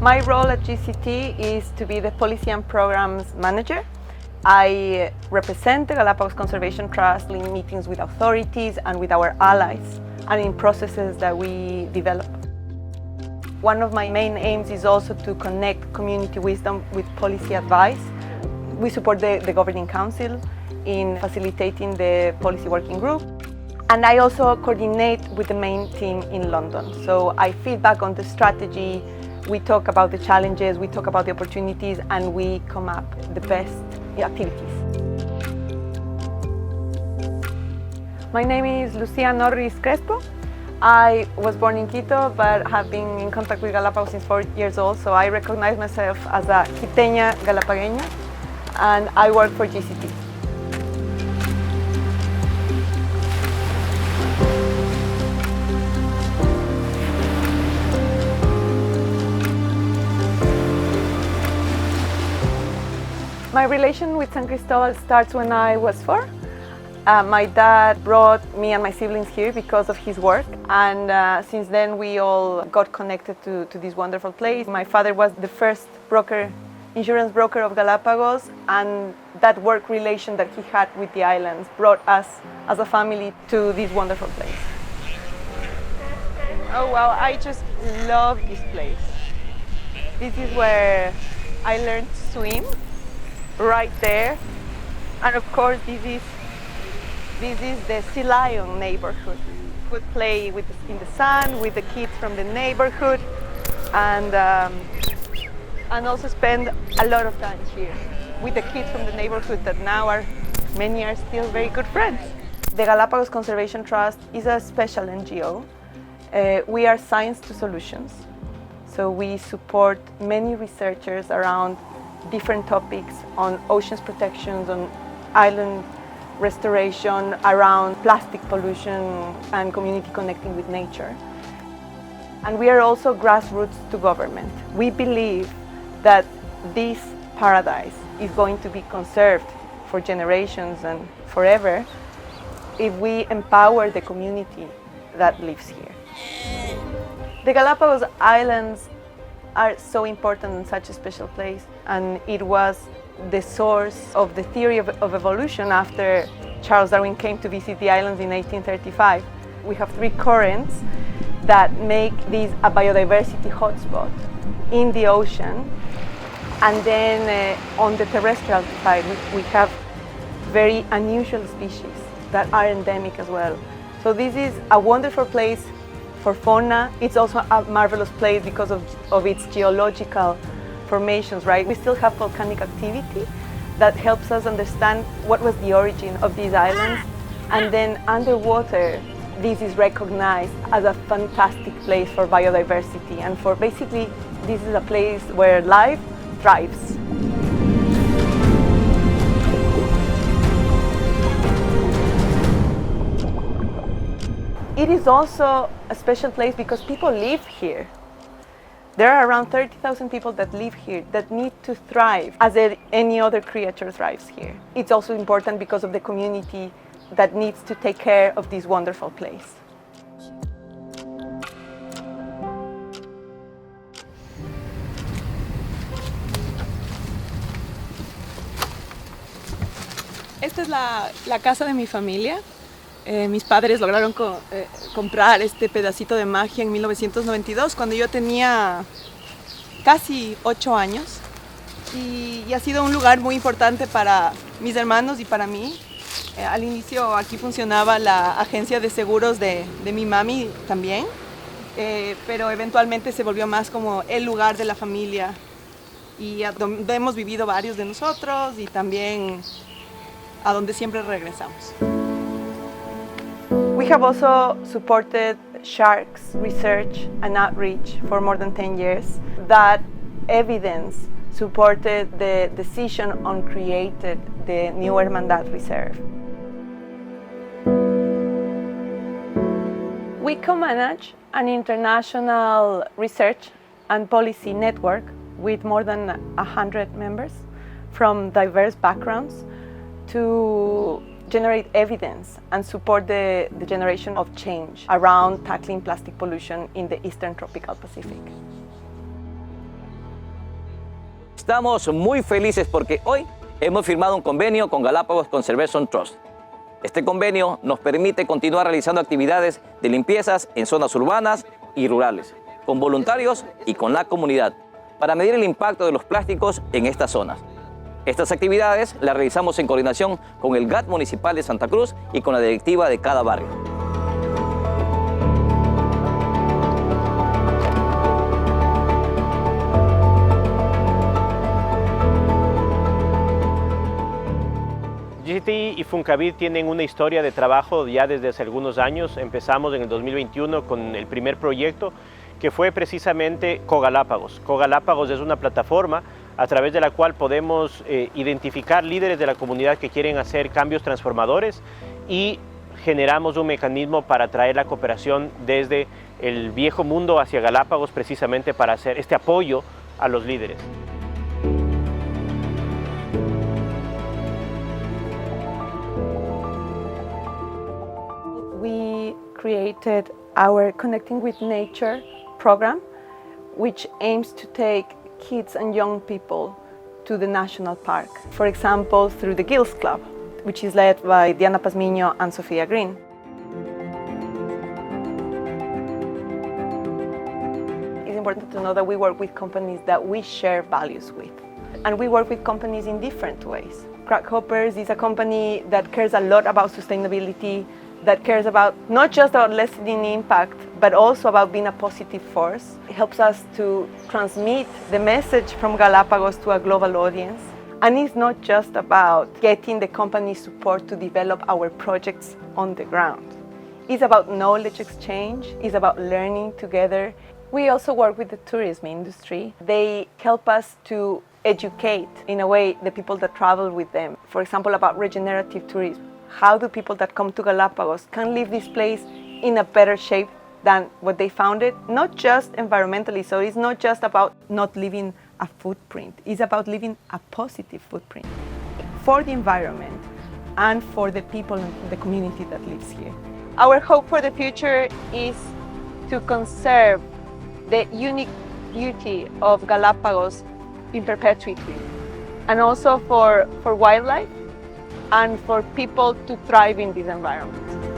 My role at GCT is to be the Policy and Programs Manager. I represent the Galapagos Conservation Trust in meetings with authorities and with our allies and in processes that we develop. One of my main aims is also to connect community wisdom with policy advice. We support the Governing Council in facilitating the policy working group. And I also coordinate with the main team in London. So I feedback on the strategy, we talk about the challenges, we talk about the opportunities, and we come up with the best activities. My name is Lucia Norris Crespo. I was born in Quito, but have been in contact with Galapagos since 4 years old, so I recognize myself as a Quiteña Galapagueña, and I work for GCT. My relation with San Cristobal starts when I was 4. My dad brought me and my siblings here because of his work, and since then we all got connected to this wonderful place. My father was the first insurance broker of Galapagos, and that work relation that he had with the islands brought us as a family to this wonderful place. Oh wow, I just love this place. This is where I learned to swim, right there, and of course this is the Sea Lion neighborhood. We would play in the sun with the kids from the neighborhood, and also spend a lot of time here with the kids from the neighborhood that now many are still very good friends. The Galapagos Conservation Trust is a special NGO. We are Science to Solutions, so we support many researchers around different topics on oceans protections, on island restoration, around plastic pollution and community connecting with nature. And we are also grassroots to government. We believe that this paradise is going to be conserved for generations and forever if we empower the community that lives here. The Galapagos Islands are so important and such a special place, and it was the source of the theory of evolution after Charles Darwin came to visit the islands in 1835. We have 3 currents that make this a biodiversity hotspot in the ocean, and then on the terrestrial side we have very unusual species that are endemic as well. So this is a wonderful place for fauna. It's also a marvelous place because of its geological formations, right? We still have volcanic activity that helps us understand what was the origin of these islands. And then underwater, this is recognized as a fantastic place for biodiversity, and for basically, this is a place where life thrives. It is also a special place because people live here. There are around 30,000 people that live here that need to thrive as any other creature thrives here. It's also important because of the community that needs to take care of this wonderful place. Esta es la casa de mi familia. Mis padres lograron comprar este pedacito de magia en 1992, cuando yo tenía casi 8 años. Y ha sido un lugar muy importante para mis hermanos y para mí. Al inicio aquí funcionaba la agencia de seguros de mi mami también, pero eventualmente se volvió más como el lugar de la familia, y a donde hemos vivido varios de nosotros, y también a donde siempre regresamos. We have also supported sharks research and outreach for more than 10 years. That evidence supported the decision on creating the new Hermandad Reserve. We co-manage an international research and policy network with more than 100 members from diverse backgrounds to generate evidence and support the generation of change around tackling plastic pollution in the Eastern Tropical Pacific. Estamos muy felices porque hoy hemos firmado un convenio con Galapagos Conservation Trust. Este convenio nos permite continuar realizando actividades de limpiezas en zonas urbanas y rurales, con voluntarios y con la comunidad, para medir el impacto de los plásticos en estas zonas. Estas actividades las realizamos en coordinación con el GAT municipal de Santa Cruz y con la directiva de cada barrio. GCT y Funcavid tienen una historia de trabajo ya desde hace algunos años. Empezamos en el 2021 con el primer proyecto que fue precisamente CoGalápagos. CoGalápagos es una plataforma a través de la cual podemos identificar líderes de la comunidad que quieren hacer cambios transformadores y generamos un mecanismo para traer la cooperación desde el viejo mundo hacia Galápagos precisamente para hacer este apoyo a los líderes. We created our Connecting with Nature program, which aims to take kids and young people to the national park. For example, through the Gills Club, which is led by Diana Pazmiño and Sofia Green. It's important to know that we work with companies that we share values with. And we work with companies in different ways. Craghoppers is a company that cares a lot about sustainability, that cares about not just about lessening impact, but also about being a positive force. It helps us to transmit the message from Galapagos to a global audience. And it's not just about getting the company support to develop our projects on the ground. It's about knowledge exchange, it's about learning together. We also work with the tourism industry. They help us to educate, in a way, the people that travel with them. For example, about regenerative tourism. How do people that come to Galapagos can leave this place in a better shape than what they found it? Not just environmentally, so it's not just about not leaving a footprint, it's about leaving a positive footprint for the environment and for the people and the community that lives here. Our hope for the future is to conserve the unique beauty of Galapagos in perpetuity, and also for wildlife and for people to thrive in this environment.